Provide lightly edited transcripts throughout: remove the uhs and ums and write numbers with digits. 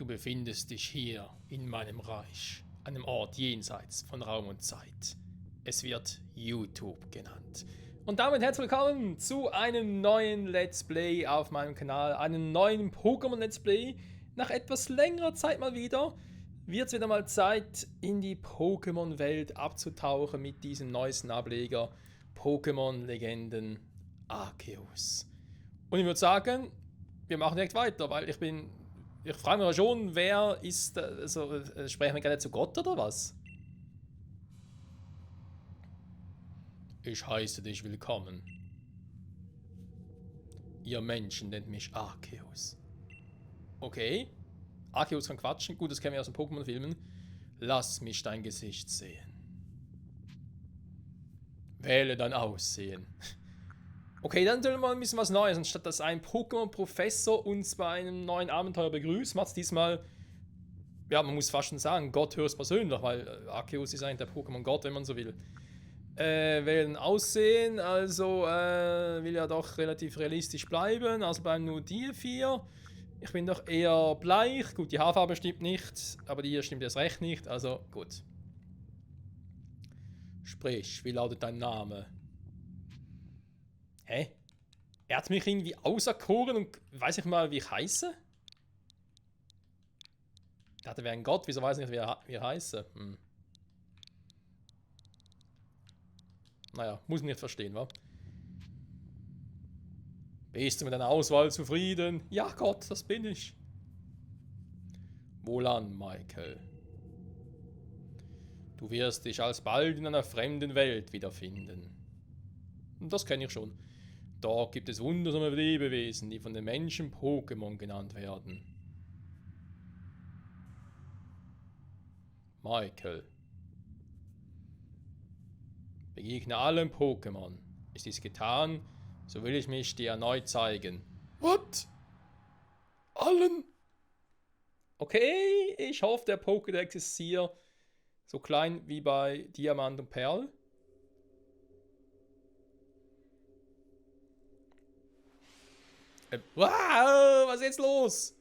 Du befindest dich hier in meinem Reich, einem Ort jenseits von Raum und Zeit. Es wird YouTube genannt. Und damit herzlich willkommen zu einem neuen Let's Play auf meinem Kanal, einem neuen Pokémon Let's Play. Nach etwas längerer Zeit mal wieder wird es wieder mal Zeit, in die Pokémon-Welt abzutauchen mit diesem neuesten Ableger Pokémon Legenden Arceus. Und ich würde sagen, wir machen direkt weiter, weil ich frage mich schon, wer ist, also sprechen wir gerade zu Gott oder was? Ich heiße dich willkommen. Ihr Menschen nennt mich Arceus. Okay. Arceus kann quatschen. Gut, das kennen wir aus den Pokémon-Filmen. Lass mich dein Gesicht sehen. Wähle dein Aussehen. Okay, dann tun wir mal ein bisschen was Neues. Anstatt dass ein Pokémon-Professor uns bei einem neuen Abenteuer begrüßt, macht es diesmal, ja, man muss fast schon sagen, Gott höchstpersönlich, weil Arceus ist eigentlich der Pokémon-Gott, wenn man so will. Wählen Aussehen, also will ja doch relativ realistisch bleiben, also bleiben nur die 4. Ich bin doch eher bleich, gut, die Haarfarbe stimmt nicht, aber die hier stimmt erst recht nicht, also gut. Sprich, wie lautet dein Name? Hä? Er hat mich irgendwie auserkoren und weiß ich mal, wie ich heiße? Ich dachte, er wäre ein Gott, wieso weiß ich nicht, wie er heiße? Naja, muss ich nicht verstehen, wa? Bist du mit deiner Auswahl zufrieden? Ja, Gott, das bin ich. Wohlan, Michael. Du wirst dich alsbald in einer fremden Welt wiederfinden. Das kenne ich schon. Dort gibt es wundersame Lebewesen, die von den Menschen Pokémon genannt werden. Michael. Begegne allen Pokémon. Ist dies getan, so will ich mich dir erneut zeigen. What? Allen? Okay, ich hoffe, der Pokédex ist hier so klein wie bei Diamant und Perl. Wow, was ist jetzt los?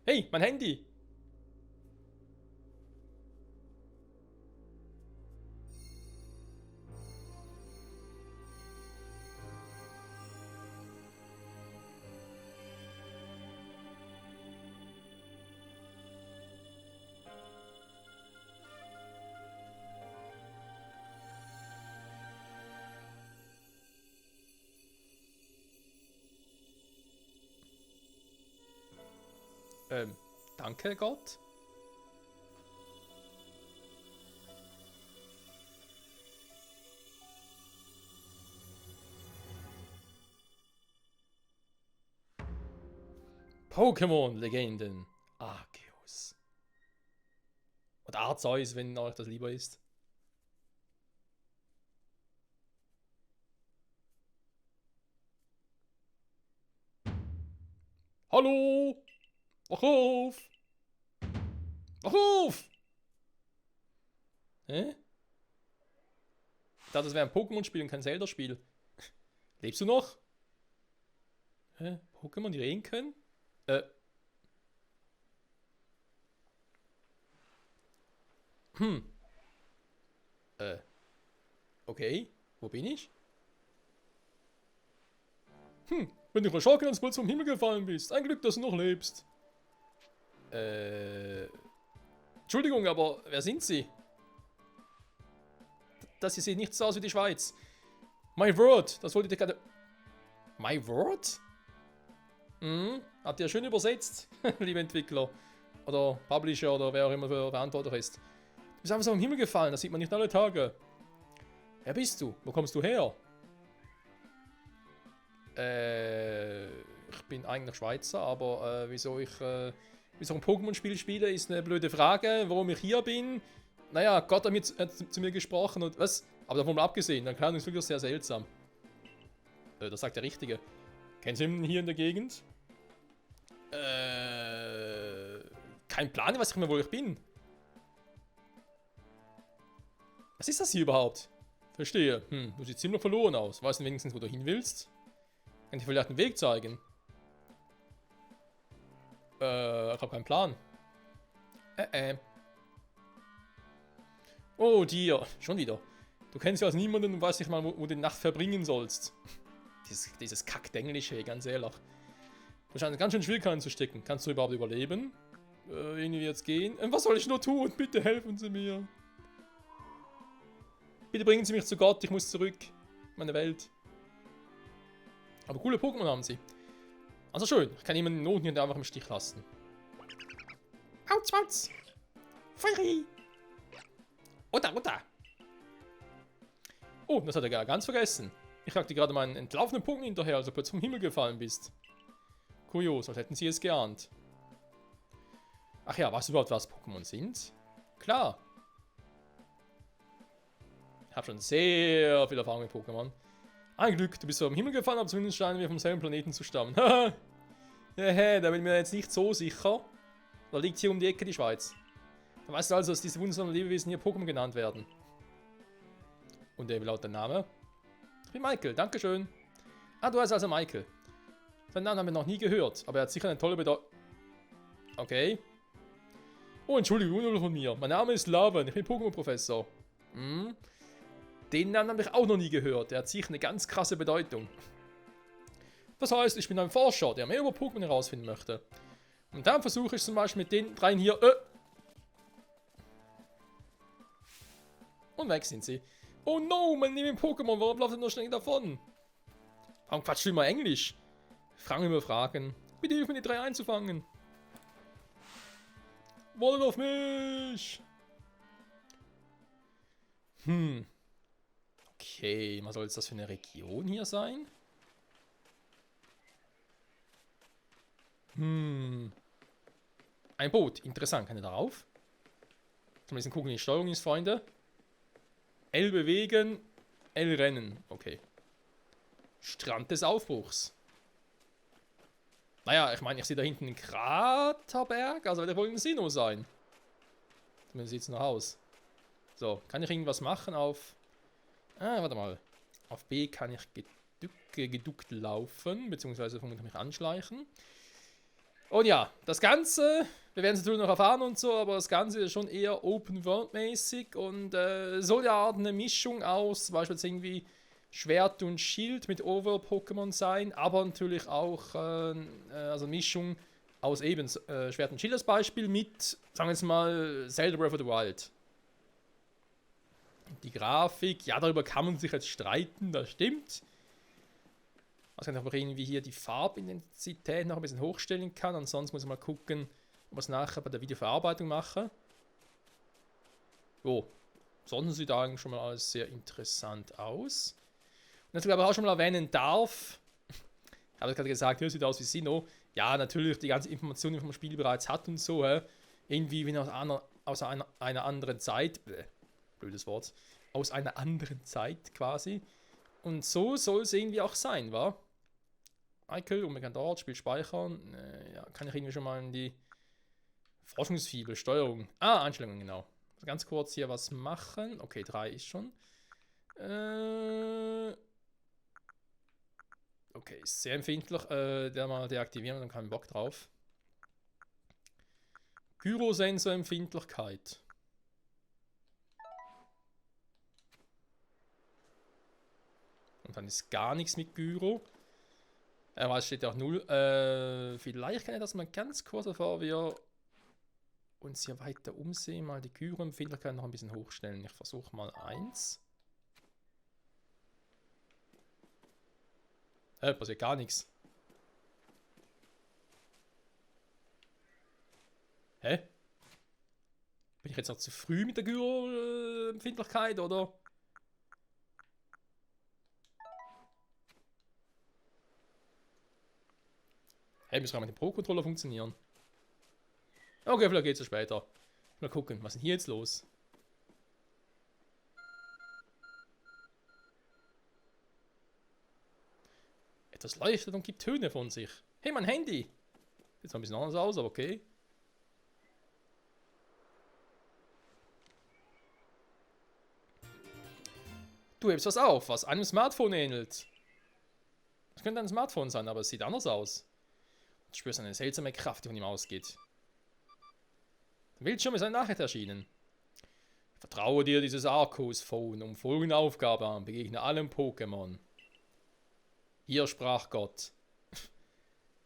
Hey, mein Handy. Danke, Gott. Pokémon-Legenden. Arceus. Oder Arceus, wenn euch das lieber ist. Hallo! Wach auf! Wach auf! Hä? Ich dachte, das wäre ein Pokémon-Spiel und kein Zelda-Spiel. Lebst du noch? Hä? Pokémon, die reden können? Okay. Wo bin ich? Wenn du erschrocken ans Putz vom Himmel gefallen bist. Ein Glück, dass du noch lebst. Entschuldigung, aber wer sind Sie? Das hier sieht nicht so aus wie die Schweiz. My Word, das wollte ich gerade... My Word? Habt ihr schön übersetzt, liebe Entwickler. Oder Publisher oder wer auch immer für verantwortlich ist. Du bist einfach so vom Himmel gefallen, das sieht man nicht alle Tage. Wer bist du? Wo kommst du her? Ich bin eigentlich Schweizer, aber wieso ich ein Pokémon-Spiel spiele, ist eine blöde Frage. Warum ich hier bin? Naja, Gott hat zu mir gesprochen und was? Aber davon mal abgesehen, dann klang es wirklich sehr seltsam. Das sagt der Richtige. Kennst du ihn hier in der Gegend? Kein Plan, was ich mir wohl ich bin. Was ist das hier überhaupt? Verstehe. Du siehst ziemlich verloren aus. Weißt du wenigstens, wo du hin willst? Kann ich vielleicht einen Weg zeigen? Ich habe keinen Plan. Oh, dir. Schon wieder. Du kennst ja als niemanden und weißt nicht mal, wo du die Nacht verbringen sollst. Dieses Kackdenglisch, hey, ganz ehrlich. Du scheinst ganz schön Schwierigkeiten zu stecken. Kannst du überhaupt überleben? Irgendwie jetzt gehen? Was soll ich nur tun? Bitte helfen Sie mir. Bitte bringen Sie mich zu Gott, ich muss zurück. Meine Welt. Aber coole Pokémon haben sie. Also schön, ich kann jemanden in Not nicht einfach im Stich lassen. Autsch, autsch. Feueri. Oder. Oh, das hat er ganz vergessen. Ich jagte gerade meinen entlaufenen Pokémon hinterher, als ob du vom Himmel gefallen bist. Kurios, als hätten sie es geahnt. Ach ja, weißt du überhaupt, was Pokémon sind? Klar. Ich habe schon sehr viel Erfahrung mit Pokémon. Ein Glück, du bist vom Himmel gefallen, aber zumindest scheinen wir vom selben Planeten zu stammen. Haha. Ja, da bin ich mir jetzt nicht so sicher. Da liegt hier um die Ecke die Schweiz. Da weißt du also, dass diese wundersamen Lebewesen hier Pokémon genannt werden. Und wie lautet der Name? Ich bin Michael, dankeschön. Ah, du heißt also Michael. Seinen Namen haben wir noch nie gehört, aber er hat sicher eine tolle Bedeutung. Okay. Oh, Entschuldigung, nur von mir. Mein Name ist Lavan, ich bin Pokémon-Professor. Den Namen habe ich auch noch nie gehört. Der hat sicher eine ganz krasse Bedeutung. Das heißt, ich bin ein Forscher, der mehr über Pokémon herausfinden möchte. Und dann versuche ich zum Beispiel mit den dreien hier... Und weg sind sie. Oh no, mein lieben Pokémon, warum läuft er nur schnell davon? Warum quatscht du immer Englisch? Fragen über Fragen. Bitte hilf mir, die drei einzufangen. Wollen auf mich! Okay, was soll jetzt das für eine Region hier sein? Ein Boot, interessant, kann ich darauf? Zumindest gucken, wie die Steuerung ist, Freunde. L bewegen, L rennen, okay. Strand des Aufbruchs. Naja, ich meine, ich sehe da hinten einen Kraterberg, also wird er wohl ein Sinnoh sein. Zumindest sieht es noch aus. So, kann ich irgendwas machen auf... warte mal. Auf B kann ich geduckt laufen, beziehungsweise vermutlich mich anschleichen. Und ja, das Ganze, wir werden es natürlich noch erfahren und so, aber das Ganze ist schon eher Open-World-mäßig und soll ja eine Mischung aus, beispielsweise irgendwie Schwert und Schild mit Overworld-Pokémon sein, aber natürlich auch also Mischung aus eben Schwert und Schild als Beispiel mit, sagen wir jetzt mal, Zelda Breath of the Wild. Die Grafik, ja, darüber kann man sich jetzt streiten, das stimmt. Also kann ich auch irgendwie hier die Farbintensität noch ein bisschen hochstellen kann. Ansonsten muss ich mal gucken, ob ich es nachher bei der Videoverarbeitung mache. Jo, sonst sieht eigentlich schon mal alles sehr interessant aus. Und was ich glaube auch schon mal erwähnen darf, ich habe gerade gesagt, hier sieht aus wie Sinnoh. Ja, natürlich die ganze Information, die man vom Spiel bereits hat und so, irgendwie wie aus einer anderen Zeit. Blödes Wort. Aus einer anderen Zeit quasi. Und so soll es irgendwie auch sein, wa? Michael, unbekannt Ort, Spiel speichern. Ja, kann ich irgendwie schon mal in die Forschungsfibel, Steuerung. Einstellungen, genau. Also ganz kurz hier was machen. Okay, 3 ist schon. Okay, ist sehr empfindlich. Der mal deaktivieren, dann keinen Bock drauf. Gyrosensor-Empfindlichkeit. Und dann ist gar nichts mit Gyro. Es steht ja auch 0. Vielleicht kann ich das mal ganz kurz, bevor wir uns hier weiter umsehen, mal die Gyro-Empfindlichkeit noch ein bisschen hochstellen. Ich versuche mal 1. Passiert gar nichts. Hä? Bin ich jetzt noch zu früh mit der Gyro-Empfindlichkeit, oder? Hey, müssen wir mit dem Pro-Controller funktionieren? Okay, vielleicht geht es ja später. Mal gucken, was ist denn hier jetzt los? Etwas leuchtet und gibt Töne von sich. Hey, mein Handy! Sieht zwar ein bisschen anders aus, aber okay. Du hebst was auf, was einem Smartphone ähnelt. Das könnte ein Smartphone sein, aber es sieht anders aus. Du spürst eine seltsame Kraft, die von ihm ausgeht. Der Bildschirm ist eine Nachricht erschienen. Vertraue dir dieses Arcos-Phone um folgende Aufgabe an. Begegne allen Pokémon. Hier sprach Gott.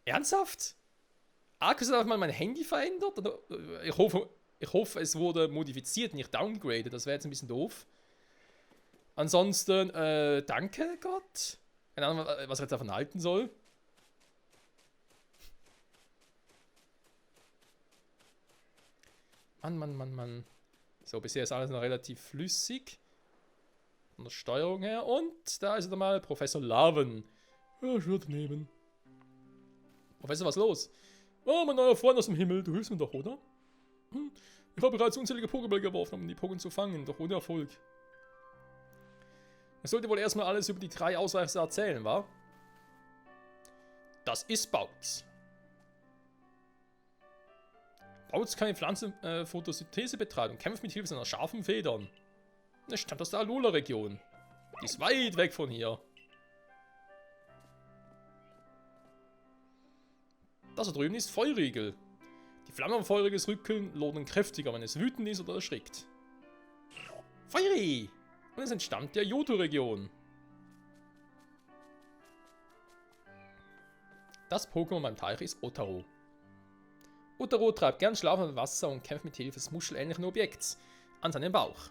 Ernsthaft? Arcos hat mal mein Handy verändert? Oder, ich hoffe, es wurde modifiziert, nicht downgraded. Das wäre jetzt ein bisschen doof. Ansonsten, danke Gott. Keine Ahnung, was er jetzt davon halten soll. Mann. So, bisher ist alles noch relativ flüssig. Von der Steuerung her. Und da ist wieder mal Professor Laven. Ja, ich würde nehmen. Professor, was ist los? Oh, mein neuer Freund aus dem Himmel. Du hilfst mir doch, oder? Ich habe bereits unzählige Pokébälle geworfen, um die Pokémon zu fangen, doch ohne Erfolg. Ich sollte wohl erstmal alles über die 3 Ausreißer erzählen, wa? Das ist Bautz. Bautz kann die Pflanzenphotosynthese betreiben und kämpft mit Hilfe seiner scharfen Federn. Er stammt aus der Alola-Region. Die ist weit weg von hier. Das da drüben ist Feurigel. Die Flammen am feuriges Rücken lodern kräftiger, wenn es wütend ist oder erschrickt. Feuri! Und es entstammt der Johto-Region. Das Pokémon beim Teich ist Otaro. Otaro treibt gern Schlaf im Wasser und kämpft mit Hilfe des muschelähnlichen Objekts an seinem Bauch.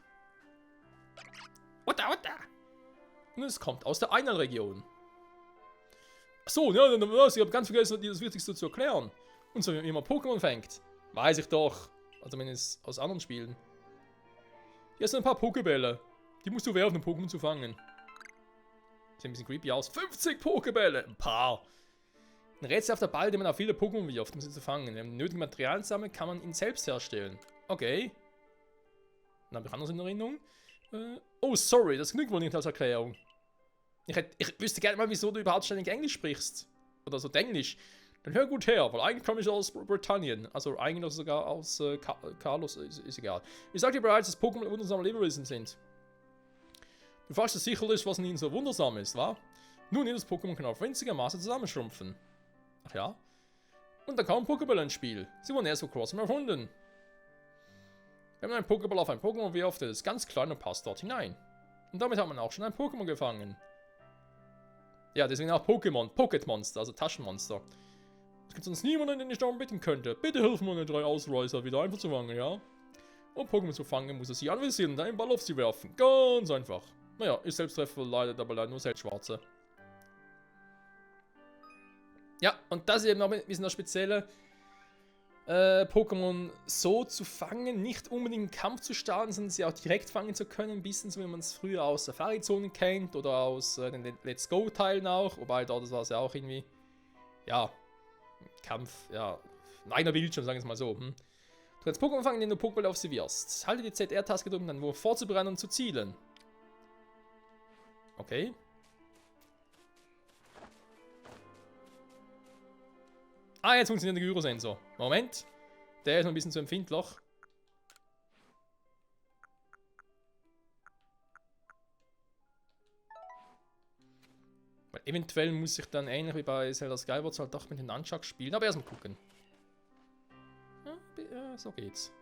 Otta! Und es kommt aus der Einal-Region. Achso, ja, ich habe ganz vergessen, das Wichtigste zu erklären. Und so, wie man Pokémon fängt. Weiß ich doch. Also zumindest aus anderen Spielen. Hier sind ein paar Pokébälle. Die musst du werfen, um Pokémon zu fangen. Sieht ein bisschen creepy aus. 50 Pokébälle! Ein paar. Ein rätselhafter Ball, den man auf viele Pokémon wirft, um sie zu fangen. Wenn man nötige Materialien sammelt, kann man ihn selbst herstellen. Okay. Dann habe ich anderes in Erinnerung. Oh, sorry, das genügt wohl nicht als Erklärung. Ich wüsste gerne mal, wieso du überhaupt ständig Englisch sprichst. Oder so Englisch. Dann hör gut her, weil eigentlich komme ich aus Britannien. Also eigentlich sogar aus Carlos, ist egal. Ich sagte dir bereits, dass Pokémon wundersame Lebewesen sind. Du fragst dich sicherlich, was in ihnen so wundersam ist, wa? Nun, jedes Pokémon kann auf winziger Maße zusammenschrumpfen. Ach ja? Und da kommen Pokébälle ins Spiel. Sie wurden erst vor kurzem erfunden. Wenn man einen Pokéball auf ein Pokémon wirft, ist es ganz klein und passt dort hinein. Und damit hat man auch schon ein Pokémon gefangen. Ja, deswegen auch Pokémon, Pocket-Monster, also Taschenmonster. Es gibt sonst niemanden, den ich darum bitten könnte. Bitte hilf mir, die 3 Ausreißer wieder einfach zu fangen, ja? Um Pokémon zu fangen, muss er sie anvisieren und einen Ball auf sie werfen. Ganz einfach. Naja, ich selbst treffe leider nur selbst Schwarze. Ja, und das ist eben noch ein bisschen das Spezielle. Pokémon so zu fangen, nicht unbedingt im Kampf zu starten, sondern sie auch direkt fangen zu können. Ein bisschen so, wie man es früher aus Safari-Zonen kennt oder aus den Let's Go-Teilen auch. Wobei dort war es ja auch irgendwie, ja, Kampf, ja, ein eigener Bildschirm, sagen wir es mal so. Du kannst Pokémon fangen, indem du Pokéball auf sie wirfst. Halte die ZR-Taste gedrückt, um dann Wurf vorzubereiten und zu zielen. Okay. Ah, jetzt funktioniert der Gyrosensor. Moment. Der ist noch ein bisschen zu empfindlich. Weil eventuell muss ich dann ähnlich wie bei Zelda Skyward halt doch mit den Nunchucks spielen. Aber erstmal gucken. Ja, so geht's.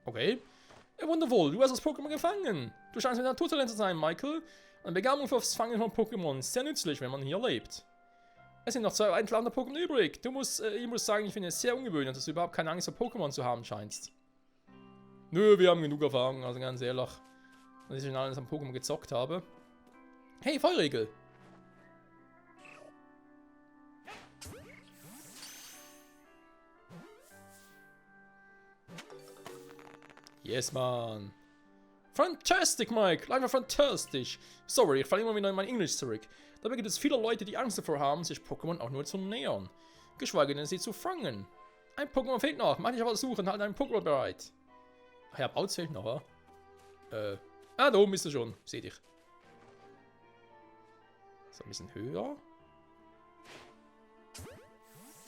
Okay. Ja, wundervoll, du hast das Pokémon gefangen. Du scheinst ein Naturtalent zu sein, Michael. Eine Begabung fürs Fangen von Pokémon ist sehr nützlich, wenn man hier lebt. Es sind noch 2 einschlafende Pokémon übrig. Ich muss sagen, ich finde es sehr ungewöhnlich, dass du überhaupt keine Angst vor Pokémon zu haben scheinst. Nö, wir haben genug Erfahrung, also ganz ehrlich. Dass ich schon alles am Pokémon gezockt habe. Hey, Feurigel! Yes, man. Fantastic, Mike. Einfach fantastisch. Sorry, ich falle immer wieder in mein Englisch zurück. Dabei gibt es viele Leute, die Angst davor haben, sich Pokémon auch nur zu nähern. Geschweige denn, sie zu fangen. Ein Pokémon fehlt noch. Mach dich aber suchen, halt einen Pokémon bereit. Ach ja, Bautz fehlt noch, oder? Da oben ist er schon. Seht ich. So, ein bisschen höher.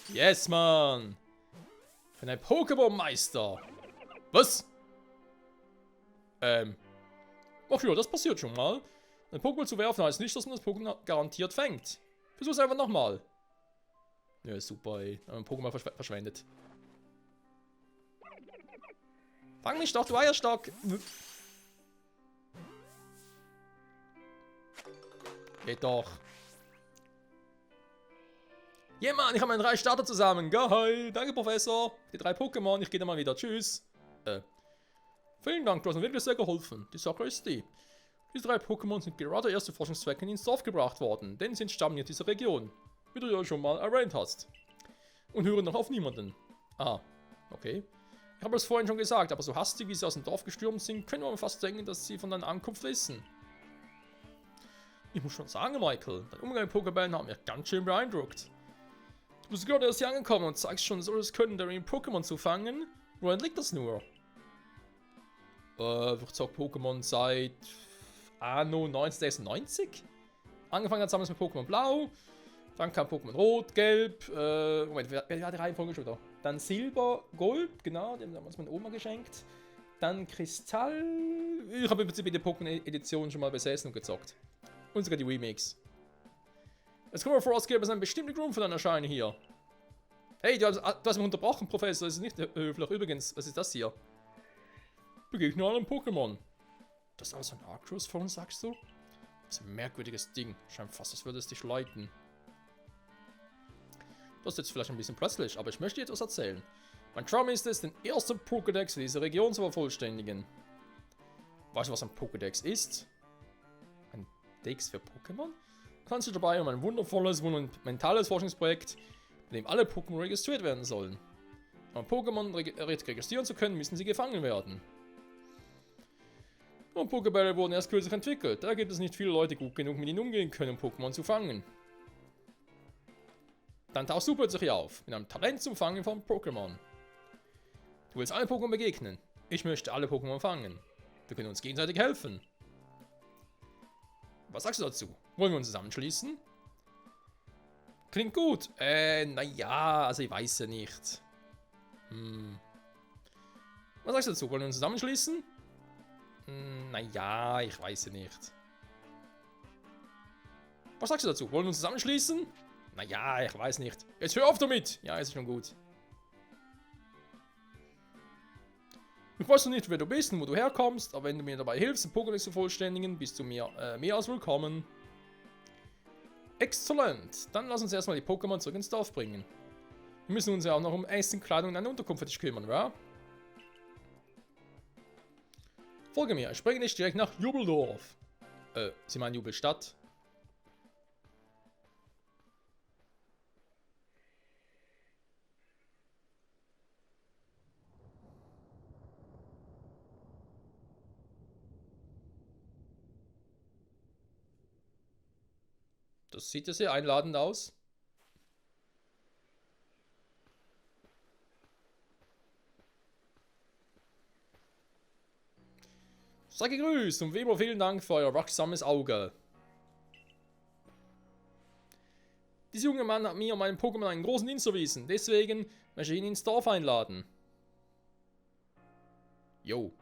Yes, man. Ich bin ein Pokémon-Meister. Was? Ach ja, das passiert schon mal. Ein Pokémon zu werfen heißt nicht, dass man das Pokémon garantiert fängt. Versuch's einfach nochmal. Ja, super, ey. Ein Pokémon verschwendet. Fang mich doch, du Eierstock! Geht doch. Ja, Mann, ich habe meine 3 Starter zusammen. Geil. Danke, Professor. Die 3 Pokémon. Ich gehe dann mal wieder. Tschüss. Vielen Dank, du hast mir wirklich sehr geholfen. Die Sache ist die. Diese 3 Pokémon sind gerade erst zu Forschungszwecken ins Dorf gebracht worden, denn sie entstammen ja dieser Region. Wie du ja schon mal erwähnt hast. Und hören noch auf niemanden. Ah, okay. Ich habe es vorhin schon gesagt, aber so hastig wie sie aus dem Dorf gestürmt sind, können wir fast denken, dass sie von deiner Ankunft wissen. Ich muss schon sagen, Michael, dein Umgang mit Pokébällen hat mich ganz schön beeindruckt. Du bist gerade erst hier angekommen und zeigst schon so das Können darin, Pokémon zu fangen. Woran liegt das nur? Ich zocke Pokémon seit Anno 1996. Angefangen hat damals mit Pokémon Blau. Dann kam Pokémon Rot, Gelb. Moment, wer hat die Reihenfolge schon da? Dann Silber, Gold, genau, den haben wir uns meine Oma geschenkt. Dann Kristall. Ich habe im Prinzip die Pokémon-Edition schon mal besessen und gezockt. Und sogar die Remakes. Jetzt kommen wir vor, es gäbe es einen bestimmten Grund für dein Erscheinen hier. Hey, du hast mich unterbrochen, Professor, das ist nicht höflich. Übrigens, was ist das hier? Begegne einem Pokémon. Das ist also ein Arcturus-Phone, sagst du? Das ist ein merkwürdiges Ding. Scheint fast, als würde es dich leiten. Das ist jetzt vielleicht ein bisschen plötzlich, aber ich möchte dir etwas erzählen. Mein Traum ist es, den ersten Pokédex für diese Region zu vervollständigen. Weißt du, was ein Pokédex ist? Ein Dex für Pokémon? Du kannst dich dabei um ein wundervolles, monumentales Forschungsprojekt, bei dem alle Pokémon registriert werden sollen. Um Pokémon registrieren zu können, müssen sie gefangen werden. Und Pokébälle wurden erst kürzlich entwickelt. Da gibt es nicht viele Leute, die gut genug mit ihnen umgehen können, um Pokémon zu fangen. Dann tauchst du plötzlich auf, mit einem Talent zum Fangen von Pokémon. Du willst alle Pokémon begegnen. Ich möchte alle Pokémon fangen. Wir können uns gegenseitig helfen. Was sagst du dazu? Wollen wir uns zusammenschließen? Klingt gut. Naja, also ich weiß ja nicht. Was sagst du dazu? Wollen wir uns zusammenschließen? Naja, ich weiß ja nicht. Was sagst du dazu? Wollen wir uns zusammenschließen? Naja, ich weiß nicht. Jetzt hör auf damit! Ja, ist schon gut. Ich weiß noch nicht, wer du bist und wo du herkommst, aber wenn du mir dabei hilfst, den Pokédex zu vollständigen, bist du mir mehr als willkommen. Exzellent! Dann lass uns erstmal die Pokémon zurück ins Dorf bringen. Wir müssen uns ja auch noch um Essen, Kleidung und eine Unterkunft für dich kümmern, wa? Folge mir, ich bringe dich direkt nach Jubeldorf. Sie meinen Jubelstadt? Das sieht ja sehr einladend aus. Sei gegrüßt und wie immer vielen Dank für euer wachsames Auge. Dieser junge Mann hat mir und meinem Pokémon einen großen Dienst erwiesen, deswegen möchte ich ihn ins Dorf einladen. Jo.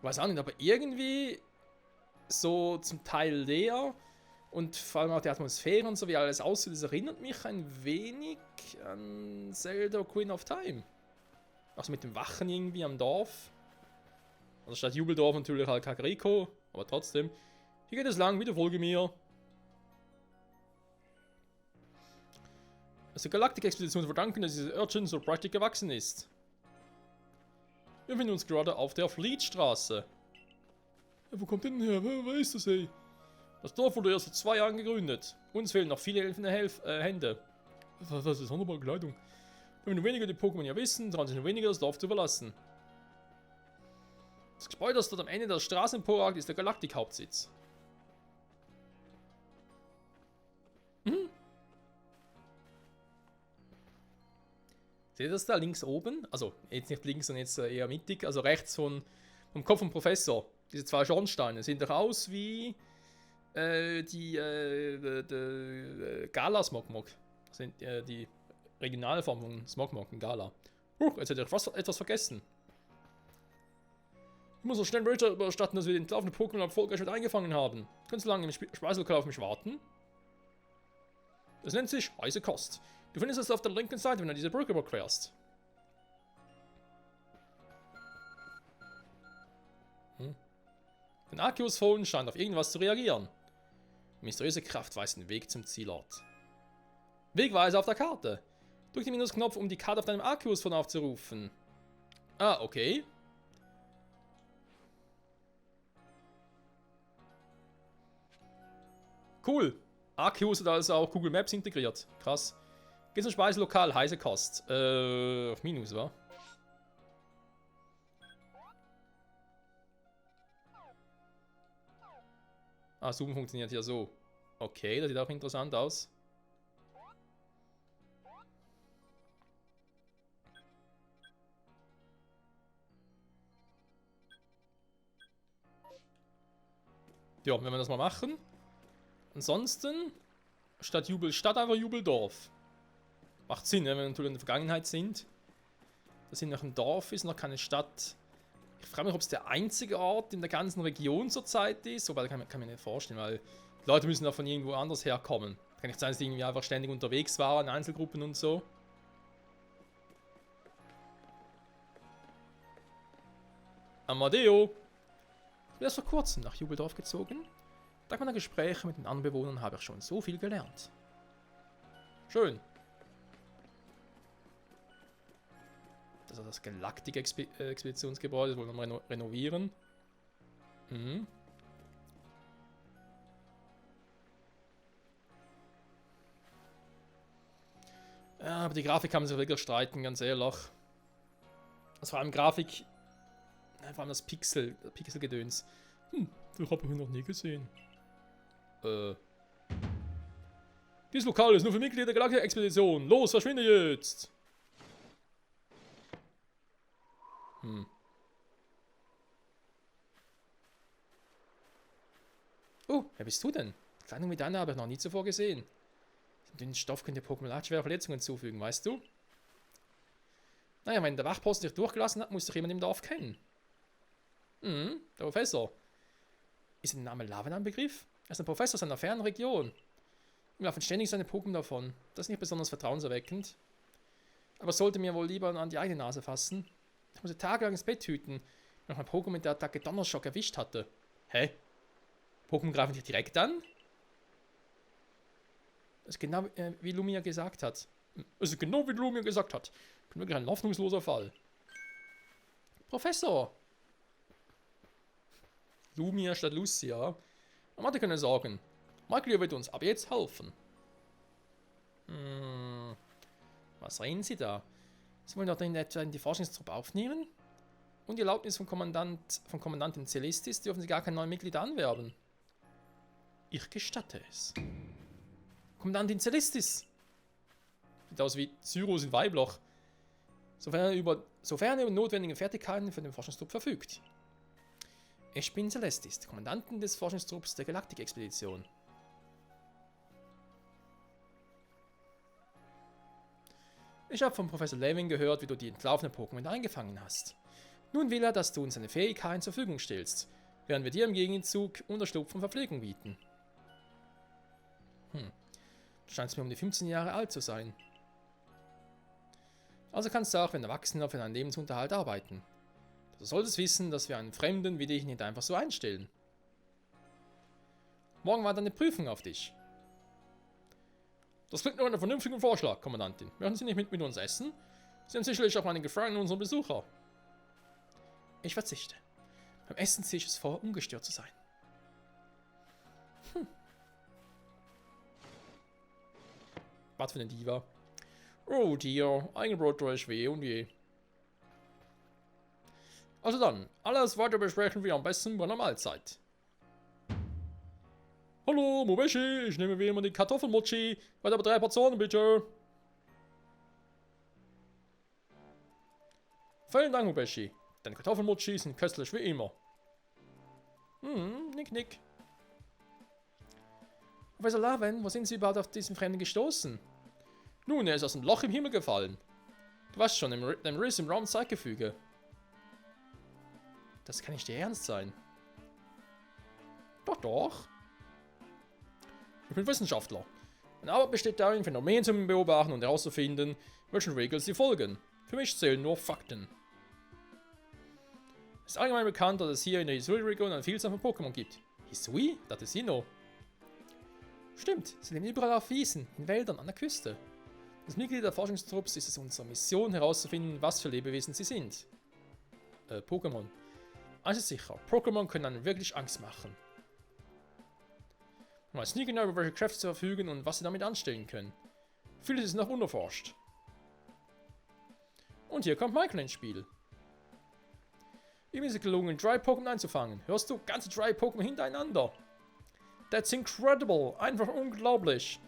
Weiß auch nicht, aber irgendwie so zum Teil leer und vor allem auch die Atmosphäre und so, wie alles aussieht, das erinnert mich ein wenig an Zelda Ocarina of Time. Also mit dem Wachen irgendwie am Dorf. Also statt Jubeldorf natürlich halt Kakariko, aber trotzdem. Hier geht es lang, bitte folge mir. Also Galaktik-Expedition verdanken, dass dieser Urchin so prächtig gewachsen ist. Wir befinden uns gerade auf der Fleetstraße. Ja, wo kommt denn her? Wer ist das, ey? Das Dorf wurde erst vor 2 Jahren gegründet. Uns fehlen noch viele helfende Hände. Das ist wunderbare Kleidung. Wenn nur weniger die Pokémon ja wissen, trauen sich nur weniger das Dorf zu verlassen. Das Gebäude, das dort am Ende der Straße emporragt, ist der Galaktik-Hauptsitz. Seht ihr das da links oben? Also jetzt nicht links, sondern jetzt eher mittig. Also rechts vom Kopf vom Professor. Diese 2 Schornsteine sehen doch aus wie Gala Smogmog. Das sind die Regionalform von Smogmog, Gala. Jetzt hätte ich fast etwas vergessen. Ich muss so schnell Bericht erstatten, dass wir den laufenden Pokémon erfolgreich mit eingefangen haben. Kannst du lange im Speiselokal auf mich warten? Das nennt sich heiße Kost. Du findest es auf der linken Seite, wenn du diese Brücke überquerst. Den Arceus Phone scheint auf irgendwas zu reagieren. Mysteriöse Kraft weist den Weg zum Zielort. Wegweiser auf der Karte. Drück den Minusknopf, um die Karte auf deinem Arceus Phone aufzurufen. Ah, okay. Cool. Arceus hat also auch Google Maps integriert. Krass. Geh zum Speiselokal, heiße Kost. Auf Minus, wa? Ah, Suchen funktioniert hier so. Okay, das sieht auch interessant aus. Ja, wenn wir das mal machen. Ansonsten, statt Jubelstadt einfach Jubeldorf. Macht Sinn, wenn wir natürlich in der Vergangenheit sind. Dass hier noch ein Dorf ist, noch keine Stadt. Ich frage mich, ob es der einzige Ort in der ganzen Region zurzeit ist. Wobei, kann ich mir nicht vorstellen, weil die Leute müssen ja von irgendwo anders herkommen. Kann nicht sein, dass die irgendwie einfach ständig unterwegs waren, Einzelgruppen und so. Amadeo! Ich bin erst vor kurzem nach Jubeldorf gezogen. Dank meiner Gespräche mit den anderen Bewohnern habe ich schon so viel gelernt. Schön. Das ist das Galaktik-Expeditionsgebäude, das wollen wir noch renovieren. Mhm. Ja, aber die Grafik kann man sich wirklich streiten, ganz ehrlich. Also vor allem Grafik, vor allem das Pixelgedöns. Das habe ich noch nie gesehen. Dieses Lokal ist nur für Mitglieder der Galaktik-Expedition. Los, verschwinde jetzt! Oh, wer bist du denn? Kleidung wie deine habe ich noch nie zuvor gesehen. Den dünnen Stoff könnte Pokémon leicht schwere Verletzungen zufügen, weißt du? Naja, wenn der Wachposten dich durchgelassen hat, muss dich jemand im Dorf kennen. Der Professor. Ist der Name Laven ein Begriff? Er ist ein Professor aus einer fernen Region. Ihm laufen ständig seine Pokémon davon. Das ist nicht besonders vertrauenserweckend. Aber sollte mir wohl lieber an die eigene Nase fassen. Ich musste tagelang ins Bett hüten, wenn ich mein Pokémon mit der Attacke Donnerschock erwischt hatte. Hä? Pokémon greifen dich direkt an? Das ist genau wie Lumia gesagt hat. Das ist genau wie Lumia gesagt hat. Ich bin wirklich ein hoffnungsloser Fall. Professor! Lumia statt Lucia. Man hatte keine Sorgen. Michael wird uns ab jetzt helfen. Was reden Sie da? Sie wollen doch in etwa in die Forschungstruppe aufnehmen? Und die Erlaubnis von Kommandantin Celestis dürfen Sie gar kein neues Mitglied anwerben. Ich gestatte es. Kommandantin Celestis! Sieht aus wie Cyrus in Weibloch. Sofern er über notwendige Fertigkeiten für den Forschungstrupp verfügt. Ich bin Celestis, die Kommandantin des Forschungstrupps der Galaktik-Expedition. Ich habe von Professor Levin gehört, wie du die entlaufenen Pokémon eingefangen hast. Nun will er, dass du uns seine Fähigkeiten zur Verfügung stellst, während wir dir im Gegenzug Unterschlupf und Verpflegung bieten. Du scheinst mir um die 15 Jahre alt zu sein. Also kannst du auch, wenn Erwachsener, für deinen Lebensunterhalt arbeiten. Du solltest wissen, dass wir einen Fremden wie dich nicht einfach so einstellen. Morgen war eine Prüfung auf dich. Das klingt nach einem vernünftigen Vorschlag, Kommandantin. Möchten Sie nicht mit uns essen? Sie sind sicherlich auch meine Gefangenen unserer Besucher. Ich verzichte. Beim Essen ziehe ich es vor, ungestört zu sein. Was für eine Diva. Oh dear, Eigenbrot durch weh und je. Also dann, alles weiter besprechen wir am besten bei einer Mahlzeit. Hallo, Mubeshi, ich nehme wie immer die Kartoffelmochi. Weiter aber 3 Portionen, bitte. Vielen Dank, Mubeshi. Deine Kartoffelmochi sind köstlich wie immer. Nick, nick. Professor Laven, wo sind Sie überhaupt auf diesen Fremden gestoßen? Nun, er ist aus dem Loch im Himmel gefallen. Du weißt schon, dem Riss im Raumzeitgefüge. Das kann nicht Ihr Ernst sein. Doch, doch. Ich bin Wissenschaftler. Meine Arbeit besteht darin, Phänomene zu beobachten und herauszufinden, welchen Regeln sie folgen. Für mich zählen nur Fakten. Es ist allgemein bekannt, dass es hier in der Hisui-Region eine Vielzahl von Pokémon gibt. Hisui? Das ist Sinnoh. Stimmt, sie leben überall auf Wiesen, in Wäldern, an der Küste. Als Mitglied der Forschungstrupps ist es unsere Mission herauszufinden, was für Lebewesen sie sind. Pokémon. Eins ist sicher, Pokémon können einen wirklich Angst machen. Man weiß nie genau, über welche Kräfte sie verfügen und was sie damit anstellen können. Vieles ist noch unerforscht. Und hier kommt Michael ins Spiel. Ihm ist es gelungen, Dry-Pokémon einzufangen. Hörst du? Ganze Dry-Pokémon hintereinander. That's incredible. Einfach unglaublich.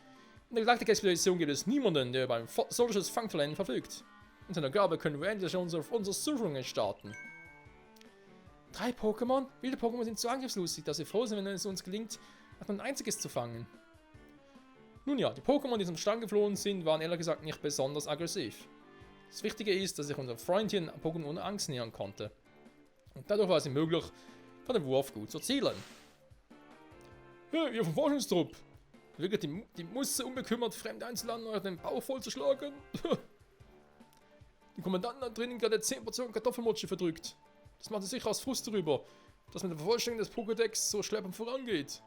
In der Galaktik-Expedition gibt es niemanden, der über ein solches Fangtalent verfügt. In seiner Gabe können wir endlich unsere Suchungen starten. 3 Pokémon? Wilde Pokémon sind so angriffslustig, dass wir froh sind, wenn es uns gelingt, noch ein einziges zu fangen. Nun ja, die Pokémon, die zum Stand geflohen sind, waren ehrlich gesagt nicht besonders aggressiv. Das Wichtige ist, dass sich unser Freund hier ein Pokémon ohne Angst nähern konnte. Und dadurch war es ihm möglich, von dem Wurf gut zu zielen. Hey, ihr vom Forschungstrupp! Wirklich die Musse unbekümmert fremd einzuladen und den Bauch vollzuschlagen? Die Kommandanten da drinnen gerade 10 Portionen Kartoffelmochi verdrückt. Das macht sich sicher aus Frust darüber, dass mit der Vervollständigung des Pokédex so schleppend vorangeht.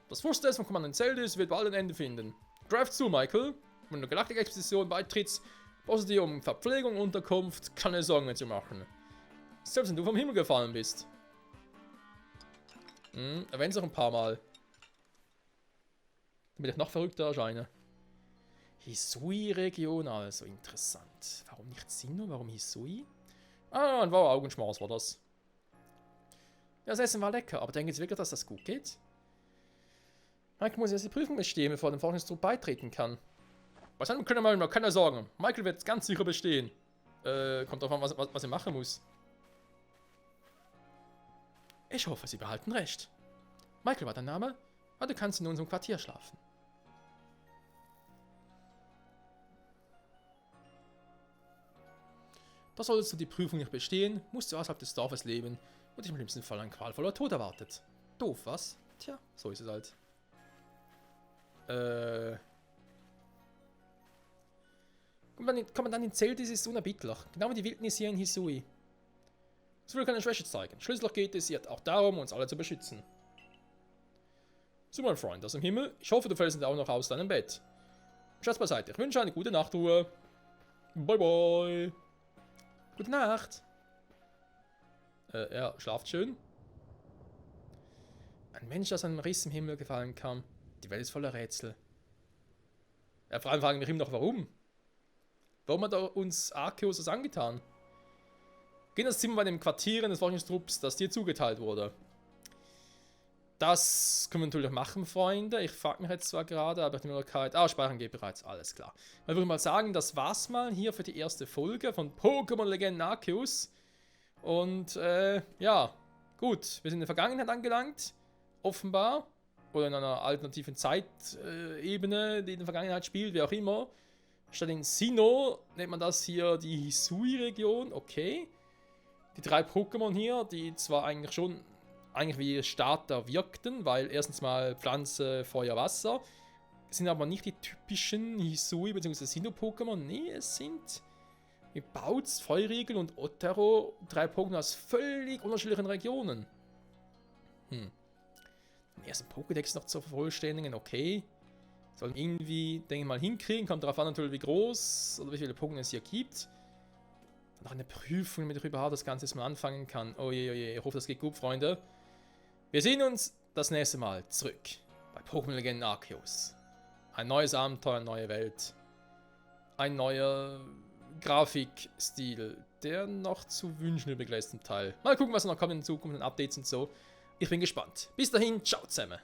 Das Frusttest von Kommandant Zeldis wird bald ein Ende finden. Greif zu, Michael. Wenn du Galaktik-Expedition beitrittst, brauchst du dir um Verpflegung und Unterkunft keine Sorgen mehr zu machen. Selbst wenn du vom Himmel gefallen bist. Erwähnt es auch ein paar Mal. Damit ich noch verrückter erscheine. Hisui-Region, also interessant. Warum nicht Sinnoh? Warum Hisui? Ah, ein wahrer Augenschmaus war das. Ja, das Essen war lecker, aber denken Sie wirklich, dass das gut geht? Michael muss erst die Prüfung bestehen, bevor er dem Forschungstrupp beitreten kann. Bei seinem können wir mal keine Sorgen. Michael wird es ganz sicher bestehen. Kommt drauf an, was er machen muss. Ich hoffe, Sie behalten recht. Michael war dein Name? Aber du kannst in unserem Quartier schlafen. Da solltest du die Prüfung nicht bestehen, musst du außerhalb des Dorfes leben und dich im schlimmsten Fall ein qualvoller Tod erwartet. Doof, was? Tja, so ist es halt. Kommandant Zeldis ist unerbittlich, genau wie die Wildnis hier in Hisui. Es will keine Schwäche zeigen. Schließlich geht es ihr auch darum, uns alle zu beschützen. So, mein Freund aus dem Himmel, ich hoffe, du fällst auch noch aus deinem Bett. Scherz beiseite, ich wünsche eine gute Nachtruhe. Bye bye. Gute Nacht. Ja, schlaft schön. Ein Mensch, aus einem Riss im Himmel gefallen kam. Die Welt ist voller Rätsel. Ja, vor allem fragen wir ihm noch, warum. Warum hat er uns Arceus das angetan? Gehen das Zimmer bei dem Quartieren des Forschungstrupps, das dir zugeteilt wurde. Das können wir natürlich machen, Freunde. Ich frage mich jetzt zwar gerade, aber die Möglichkeit... speichern geht bereits, alles klar. Dann würde ich mal sagen, das war's mal hier für die erste Folge von Pokémon Legenden Arceus. Und, ja, gut. Wir sind in der Vergangenheit angelangt, offenbar. Oder in einer alternativen Zeitebene, die in der Vergangenheit spielt, wie auch immer. Statt in Sinnoh nennt man das hier die Hisui-Region, okay. Die 3 Pokémon hier, die zwar eigentlich wie Starter wirkten, weil erstens mal Pflanze, Feuer, Wasser, sind aber nicht die typischen Hisui- bzw. Sinnoh-Pokémon. Nee, es sind mit Bautz, Feurigel und Otero 3 Pokémon aus völlig unterschiedlichen Regionen. Den ersten Pokédex noch zu vervollständigen, okay. Sollen irgendwie, denke ich mal, hinkriegen. Kommt darauf an natürlich, wie groß oder wie viele Pokémon es hier gibt. Dann noch eine Prüfung, damit ich überhaupt das Ganze mal anfangen kann. Oh je, ich hoffe, das geht gut, Freunde. Wir sehen uns das nächste Mal zurück bei Pokémon Legenden Arceus. Ein neues Abenteuer, eine neue Welt. Ein neuer Grafikstil, der noch zu wünschen übrig lässt zum Teil. Mal gucken, was noch kommt in Zukunft, an Updates und so. Ich bin gespannt. Bis dahin, ciao zusammen.